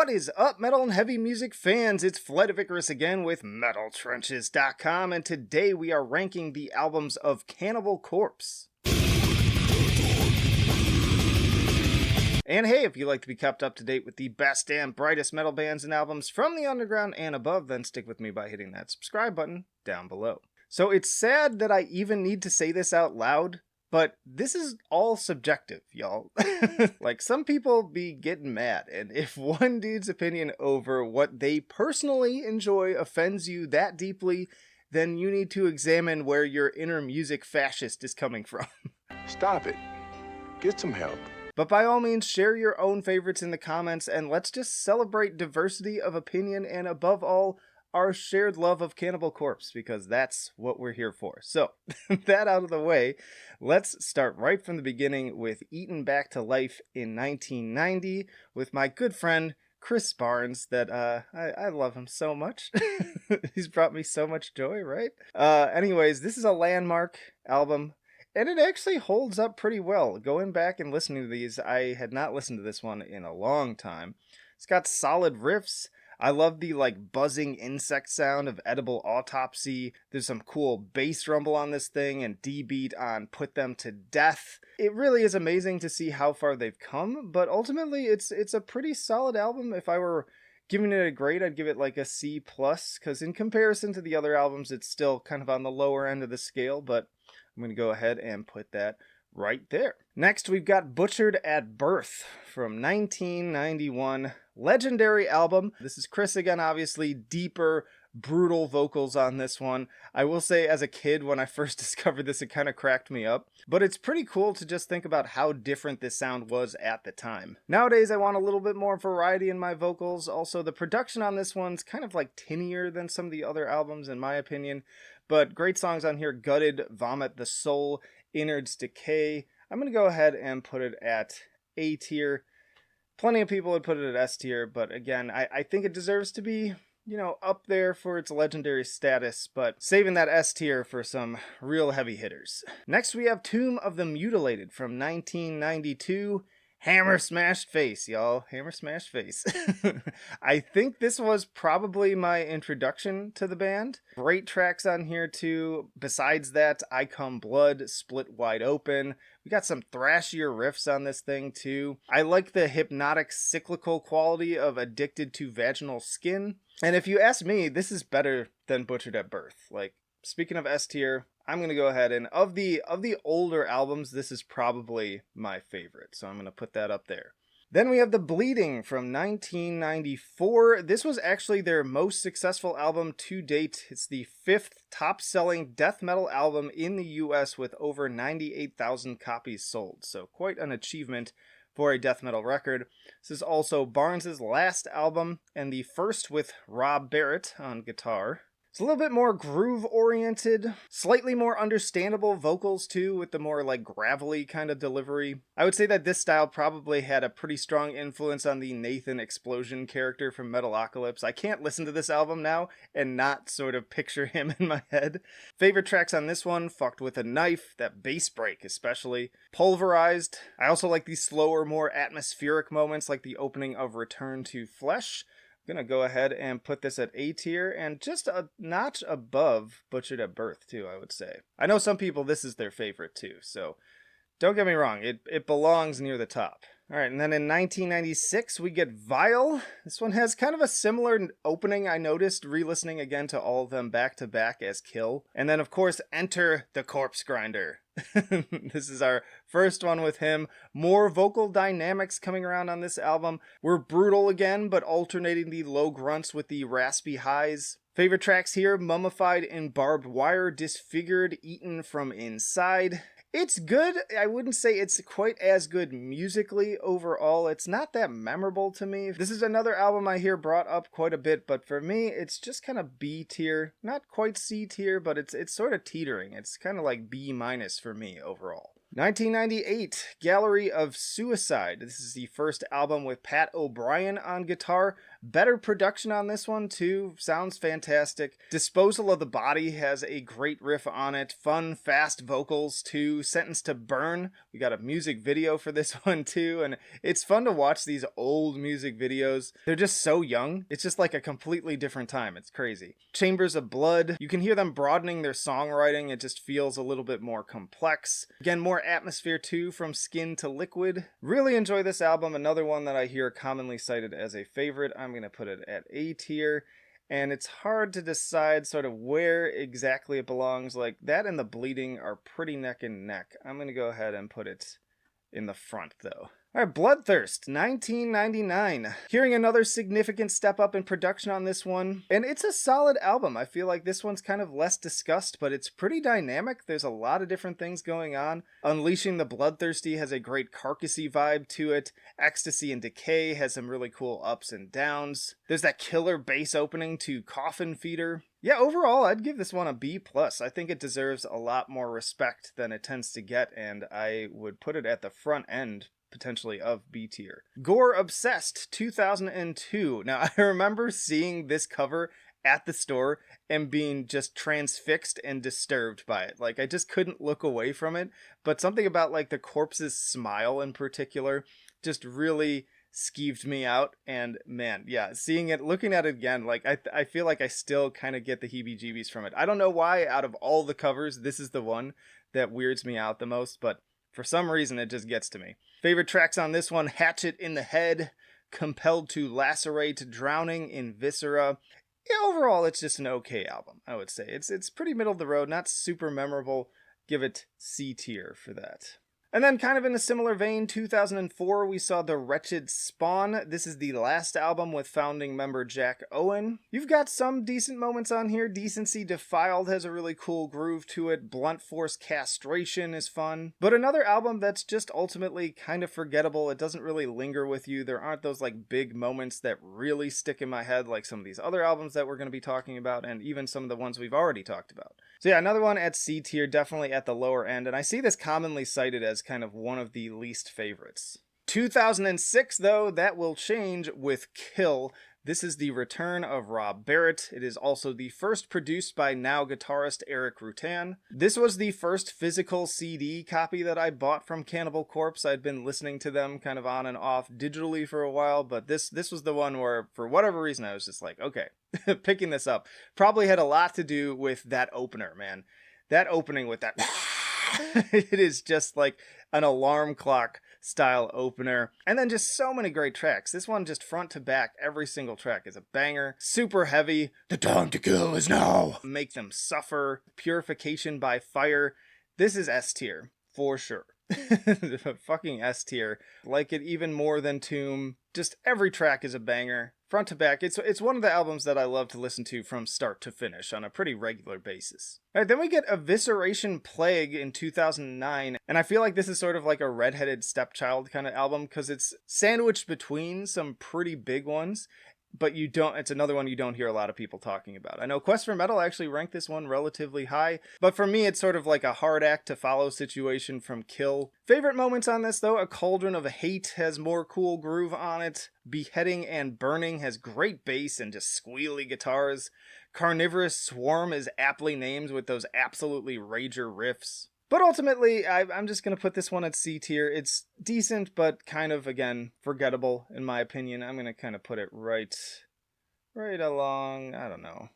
What is up, metal and heavy music fans? It's Fledivicarus again with MetalTrenches.com, and today we are ranking the albums of Cannibal Corpse. And hey, if you like to be kept up to date with the best and brightest metal bands and albums from the underground and above, then stick with me by hitting that subscribe button down below. So it's sad that I even need to say this out loud, but this is all subjective, y'all. Like, some people be getting mad, and if one dude's opinion over what they personally enjoy offends you that deeply, then you need to examine where your inner music fascist is coming from. Stop it. Get some help. But by all means, share your own favorites in the comments, and let's just celebrate diversity of opinion and, above all, our shared love of Cannibal Corpse, because that's what we're here for. So, that out of the way, let's start right from the beginning with Eaten Back to Life in 1990 with my good friend Chris Barnes, that I love him so much. He's brought me so much joy, right? Anyways, this is a landmark album, and it actually holds up pretty well. Going back and listening to these, I had not listened to this one in a long time. It's got solid riffs. I love the buzzing insect sound of Edible Autopsy. There's some cool bass rumble on this thing and D-beat on Put Them to Death. It really is amazing to see how far they've come, but ultimately it's a pretty solid album. If I were giving it a grade, I'd give it a C+, because in comparison to the other albums, it's still kind of on the lower end of the scale, but I'm going to go ahead and put that right there. Next, we've got Butchered at Birth from 1991. Legendary album. This is Chris again, obviously. Deeper, brutal vocals on this one. I will say, as a kid, when I first discovered this, it kind of cracked me up. But it's pretty cool to just think about how different this sound was at the time. Nowadays, I want a little bit more variety in my vocals. Also, the production on this one's kind of tinnier than some of the other albums, in my opinion. But great songs on here. Gutted, Vomit the Soul, Innards Decay. I'm going to go ahead and put it at A tier. Plenty of people would put it at S tier, but again, I think it deserves to be, up there for its legendary status, but saving that S tier for some real heavy hitters. Next, we have Tomb of the Mutilated from 1992. Hammer Smashed Face, y'all. Hammer Smashed Face. I think this was probably my introduction to the band. Great tracks on here, too. Besides that, I Come Blood, Split Wide Open. We got some thrashier riffs on this thing, too. I like the hypnotic cyclical quality of Addicted to Vaginal Skin. And if you ask me, this is better than Butchered at Birth. Speaking of S tier, I'm going to go ahead and of the older albums, this is probably my favorite. So I'm going to put that up there. Then we have The Bleeding from 1994. This was actually their most successful album to date. It's the 5th top-selling death metal album in the US with over 98,000 copies sold. So quite an achievement for a death metal record. This is also Barnes' last album and the first with Rob Barrett on guitar. It's a little bit more groove-oriented, slightly more understandable vocals, too, with the more, gravelly kind of delivery. I would say that this style probably had a pretty strong influence on the Nathan Explosion character from Metalocalypse. I can't listen to this album now and not sort of picture him in my head. Favorite tracks on this one, Fucked with a Knife, that bass break especially. Pulverized. I also like these slower, more atmospheric moments, like the opening of Return to Flesh. I'm going to go ahead and put this at A tier and just a notch above Butchered at Birth, too, I would say. I know some people, this is their favorite, too, so don't get me wrong, it belongs near the top. Alright, and then in 1996, we get Vile. This one has kind of a similar opening, I noticed, re-listening again to all of them back-to-back as Kill. And then, of course, Enter the Corpse Grinder. This is our first one with him. More vocal dynamics coming around on this album. We're brutal again, but alternating the low grunts with the raspy highs. Favorite tracks here, Mummified in Barbed Wire, Disfigured, Eaten from Inside. It's good. I wouldn't say it's quite as good musically overall. It's not that memorable to me. This is another album I hear brought up quite a bit, but for me, it's just kind of B tier. Not quite C tier, but it's sort of teetering. It's kind of like B- for me overall. 1998, Gallery of Suicide. This is the first album with Pat O'Brien on guitar. Better production on this one too, sounds fantastic. Disposal of the Body has a great riff on it, fun, fast vocals too. Sentenced to Burn, we got a music video for this one too, and it's fun to watch these old music videos. They're just so young, it's just like a completely different time, it's crazy. Chambers of Blood, you can hear them broadening their songwriting, it just feels a little bit more complex. Again, more atmosphere too, from Skin to Liquid. Really enjoy this album, another one that I hear commonly cited as a favorite. I'm going to put it at A tier, and it's hard to decide sort of where exactly it belongs. Like, that and The Bleeding are pretty neck and neck. I'm going to go ahead and put it in the front though. All right, Bloodthirst, 1999. Hearing another significant step up in production on this one, and it's a solid album. I feel like this one's kind of less discussed, but it's pretty dynamic. There's a lot of different things going on. Unleashing the Bloodthirsty has a great carcassy vibe to it. Ecstasy and Decay has some really cool ups and downs. There's that killer bass opening to Coffin Feeder. Yeah, overall, I'd give this one a B+. I think it deserves a lot more respect than it tends to get, and I would put it at the front end potentially of B tier. Gore Obsessed, 2002. Now, I remember seeing this cover at the store and being just transfixed and disturbed by it. Like, I just couldn't look away from it, but something about like the corpse's smile in particular just really skeeved me out. And man, yeah, seeing it, looking at it again, like I feel like I still kind of get the heebie-jeebies from it. I don't know why out of all the covers, this is the one that weirds me out the most, but for some reason, it just gets to me. Favorite tracks on this one, Hatchet in the Head, Compelled to Lacerate, Drowning in Viscera. Yeah, overall, it's just an okay album, I would say. It's pretty middle of the road, not super memorable. Give it C tier for that. And then kind of in a similar vein, 2004, we saw the Wretched Spawn. This is the last album with founding member Jack Owen. You've got some decent moments on here. Decency Defiled has a really cool groove to it. Blunt Force Castration is fun. But another album that's just ultimately kind of forgettable. It doesn't really linger with you. There aren't those like big moments that really stick in my head like some of these other albums that we're going to be talking about, and even some of the ones we've already talked about. So yeah, another one at C tier, definitely at the lower end, and I see this commonly cited as kind of one of the least favorites. 2006, though, that will change with Kill. This is the return of Rob Barrett. It is also the first produced by now guitarist Eric Rutan. This was the first physical CD copy that I bought from Cannibal Corpse. I'd been listening to them kind of on and off digitally for a while, but this was the one where, for whatever reason, I was just like, okay, picking this up. Probably had a lot to do with that opener, man. That opening with that... it is just like an alarm clock style opener, and then just so many great tracks. This one just front to back, every single track is a banger. Super heavy. The time to kill is now. Make Them Suffer. Purification by Fire. This is S tier for sure. Fucking S tier. Like it even more than Tomb. Just every track is a banger. Front to back, it's one of the albums that I love to listen to from start to finish on a pretty regular basis. Alright, then we get Evisceration Plague in 2009, and I feel like this is sort of like a redheaded stepchild kind of album, because it's sandwiched between some pretty big ones, but it's another one you don't hear a lot of people talking about. I know Quest for Metal actually ranked this one relatively high, but for me it's sort of like a hard act to follow situation from Kill. Favorite moments on this though, A Cauldron of Hate has more cool groove on it. Beheading and Burning has great bass and just squealy guitars. Carnivorous Swarm is aptly named with those absolutely rager riffs. But ultimately, I'm just going to put this one at C tier. It's decent, but kind of, again, forgettable, in my opinion. I'm going to kind of put it right along, I don't know,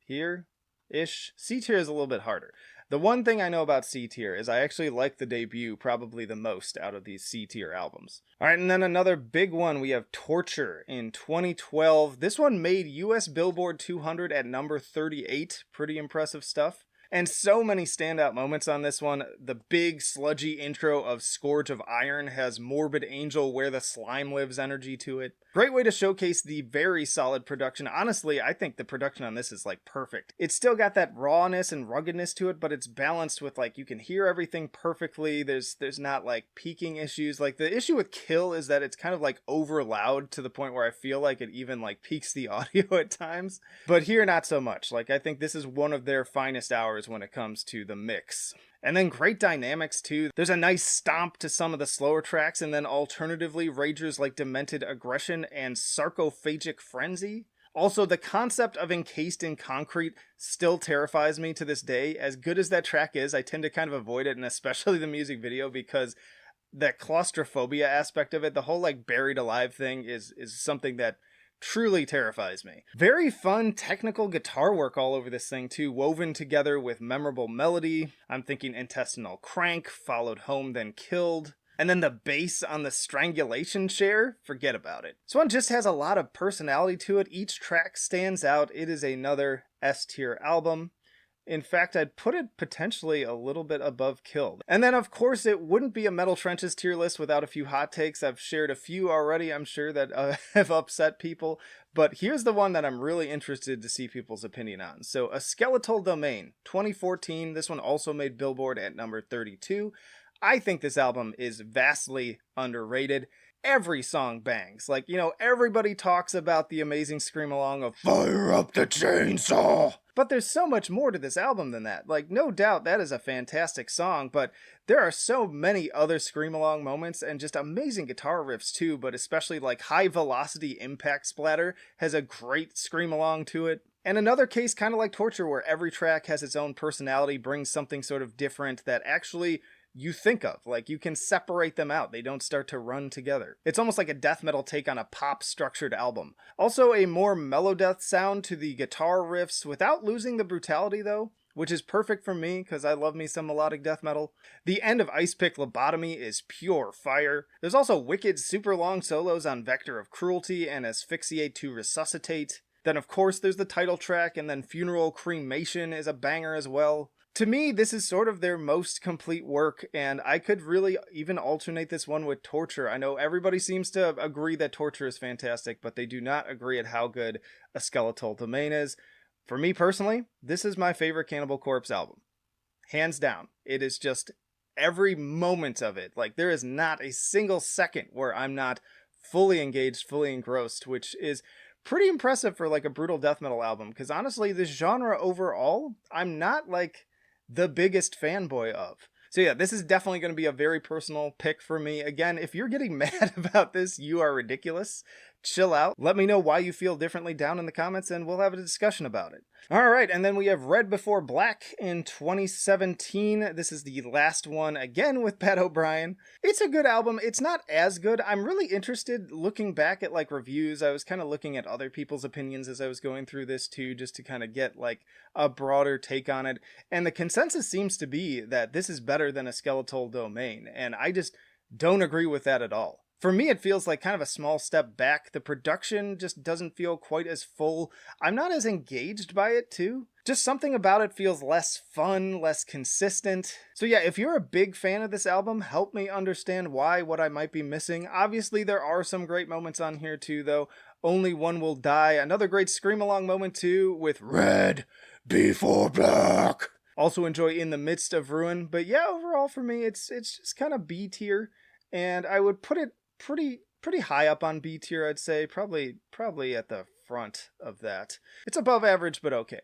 here-ish. C tier is a little bit harder. The one thing I know about C tier is I actually like the debut probably the most out of these C tier albums. Alright, and then another big one, we have Torture in 2012. This one made US Billboard 200 at number 38. Pretty impressive stuff. And so many standout moments on this one. The big sludgy intro of Scourge of Iron has Morbid Angel Where the Slime Lives energy to it. Great way to showcase the very solid production. Honestly, I think the production on this is like perfect. It's still got that rawness and ruggedness to it, but it's balanced with like you can hear everything perfectly. There's not like peaking issues. Like the issue with Kill is that it's kind of like over loud to the point where I feel like it even like peaks the audio at times. But here not so much. Like I think this is one of their finest hours when it comes to the mix. And then great dynamics too. There's a nice stomp to some of the slower tracks, and then alternatively ragers like Demented Aggression and Sarcophagic Frenzy. Also, the concept of Encased in Concrete still terrifies me to this day. As good as that track is, I tend to kind of avoid it, and especially the music video, because that claustrophobia aspect of it, the whole like buried alive thing is something that truly terrifies me. Very fun technical guitar work all over this thing too, woven together with memorable melody. I'm thinking Intestinal Crank, Followed Home Then Killed. And then the bass on the Strangulation share, forget about it. This one just has a lot of personality to it. Each track stands out. It is another S tier album. In fact, I'd put it potentially a little bit above Killed. And then, of course, it wouldn't be a Metal Trenches tier list without a few hot takes. I've shared a few already, I'm sure, that have upset people. But here's the one that I'm really interested to see people's opinion on. So, A Skeletal Domain, 2014. This one also made Billboard at number 32. I think this album is vastly underrated. Every song bangs. Like, everybody talks about the amazing scream along of "Fire up the chainsaw!" But there's so much more to this album than that. Like, no doubt that is a fantastic song, but there are so many other scream along moments and just amazing guitar riffs too, but especially like High Velocity Impact Splatter has a great scream along to it. And another case kind of like Torture, where every track has its own personality, brings something sort of different that actually you think of. Like, you can separate them out. They don't start to run together. It's almost like a death metal take on a pop structured album. Also a more melodeath sound to the guitar riffs without losing the brutality though, which is perfect for me because I love me some melodic death metal. The end of Ice Pick Lobotomy is pure fire. There's also wicked super long solos on Vector of Cruelty and Asphyxiate to Resuscitate. Then of course there's the title track, and then Funeral Cremation is a banger as well. To me, this is sort of their most complete work, and I could really even alternate this one with Torture. I know everybody seems to agree that Torture is fantastic, but they do not agree at how good A Skeletal Domain is. For me personally, this is my favorite Cannibal Corpse album. Hands down. It is just every moment of it. Like, there is not a single second where I'm not fully engaged, fully engrossed, which is pretty impressive for like a brutal death metal album, because honestly, this genre overall, I'm not like the biggest fanboy of. So yeah, this is definitely going to be a very personal pick for me. Again, if you're getting mad about this, you are ridiculous. Chill out. Let me know why you feel differently down in the comments, and we'll have a discussion about it. Alright, and then we have Red Before Black in 2017. This is the last one, again with Pat O'Brien. It's a good album. It's not as good. I'm really interested looking back at like reviews. I was kind of looking at other people's opinions as I was going through this too, just to kind of get like a broader take on it. And the consensus seems to be that this is better than A Skeletal Domain, and I just don't agree with that at all. For me, it feels like kind of a small step back. The production just doesn't feel quite as full. I'm not as engaged by it, too. Just something about it feels less fun, less consistent. So yeah, if you're a big fan of this album, help me understand what I might be missing. Obviously, there are some great moments on here, too, though. Only One Will Die. Another great scream-along moment, too, with Red Before Black. Also enjoy In the Midst of Ruin. But yeah, overall for me, it's just kind of B tier. And I would put it pretty high up on B tier, I'd say. Probably at the front of that. It's above average, but okay.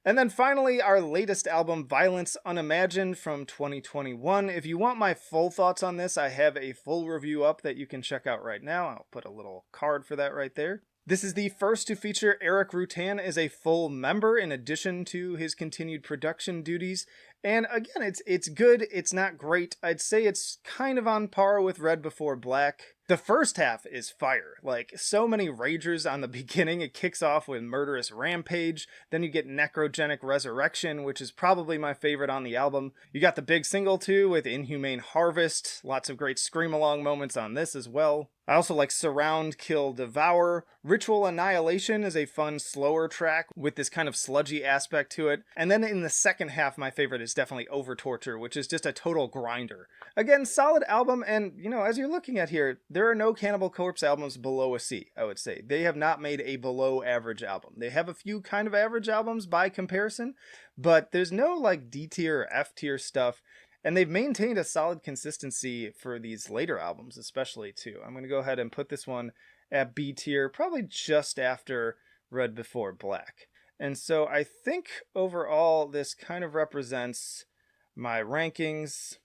And then finally, our latest album, Violence Unimagined from 2021. If you want my full thoughts on this, I have a full review up that you can check out right now. I'll put a little card for that right there. This is the first to feature Eric Rutan as a full member in addition to his continued production duties. And again, it's good, it's not great. I'd say it's kind of on par with Red Before Black. The first half is fire. Like, so many ragers on the beginning. It kicks off with Murderous Rampage. Then you get Necrogenic Resurrection, which is probably my favorite on the album. You got the big single too with Inhumane Harvest. Lots of great scream-along moments on this as well. I also like Surround, Kill, Devour. Ritual Annihilation is a fun, slower track with this kind of sludgy aspect to it. And then in the second half, my favorite is definitely Over Torture, which is just a total grinder. Again, solid album, and, as you're looking at here, there are no Cannibal Corpse albums below a C, I would say. They have not made a below-average album. They have a few kind of average albums by comparison, but there's no, like, D tier or F tier stuff. And they've maintained a solid consistency for these later albums, especially, too. I'm going to go ahead and put this one at B tier, probably just after Red Before Black. And so I think overall this kind of represents my rankings.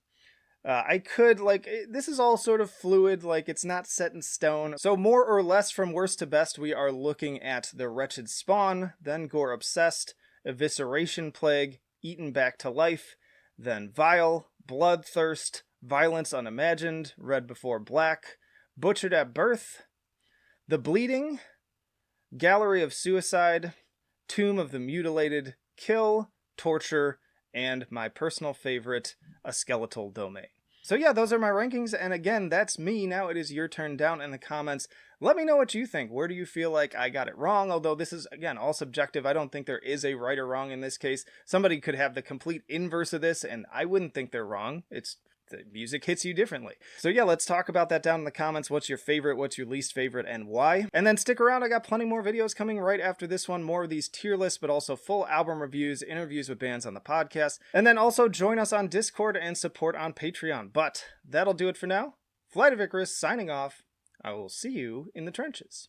I could, this is all sort of fluid, it's not set in stone. So more or less from worst to best, we are looking at the Wretched Spawn, then Gore Obsessed, Evisceration Plague, Eaten Back to Life, then Vile, Bloodthirst, Violence Unimagined, Red Before Black, Butchered at Birth, The Bleeding, Gallery of Suicide, Tomb of the Mutilated, Kill, Torture, and my personal favorite, A Skeletal Domain. So yeah, those are my rankings, and again, that's me. Now it is your turn down in the comments. Let me know what you think. Where do you feel like I got it wrong? Although this is, again, all subjective. I don't think there is a right or wrong in this case. Somebody could have the complete inverse of this, and I wouldn't think they're wrong. The music hits you differently. So yeah, let's talk about that down in the comments. What's your favorite? What's your least favorite? And why? And then stick around. I got plenty more videos coming right after this one. More of these tier lists, but also full album reviews, interviews with bands on the podcast. And then also join us on Discord and support on Patreon. But that'll do it for now. Flight of Icarus signing off. I will see you in the trenches.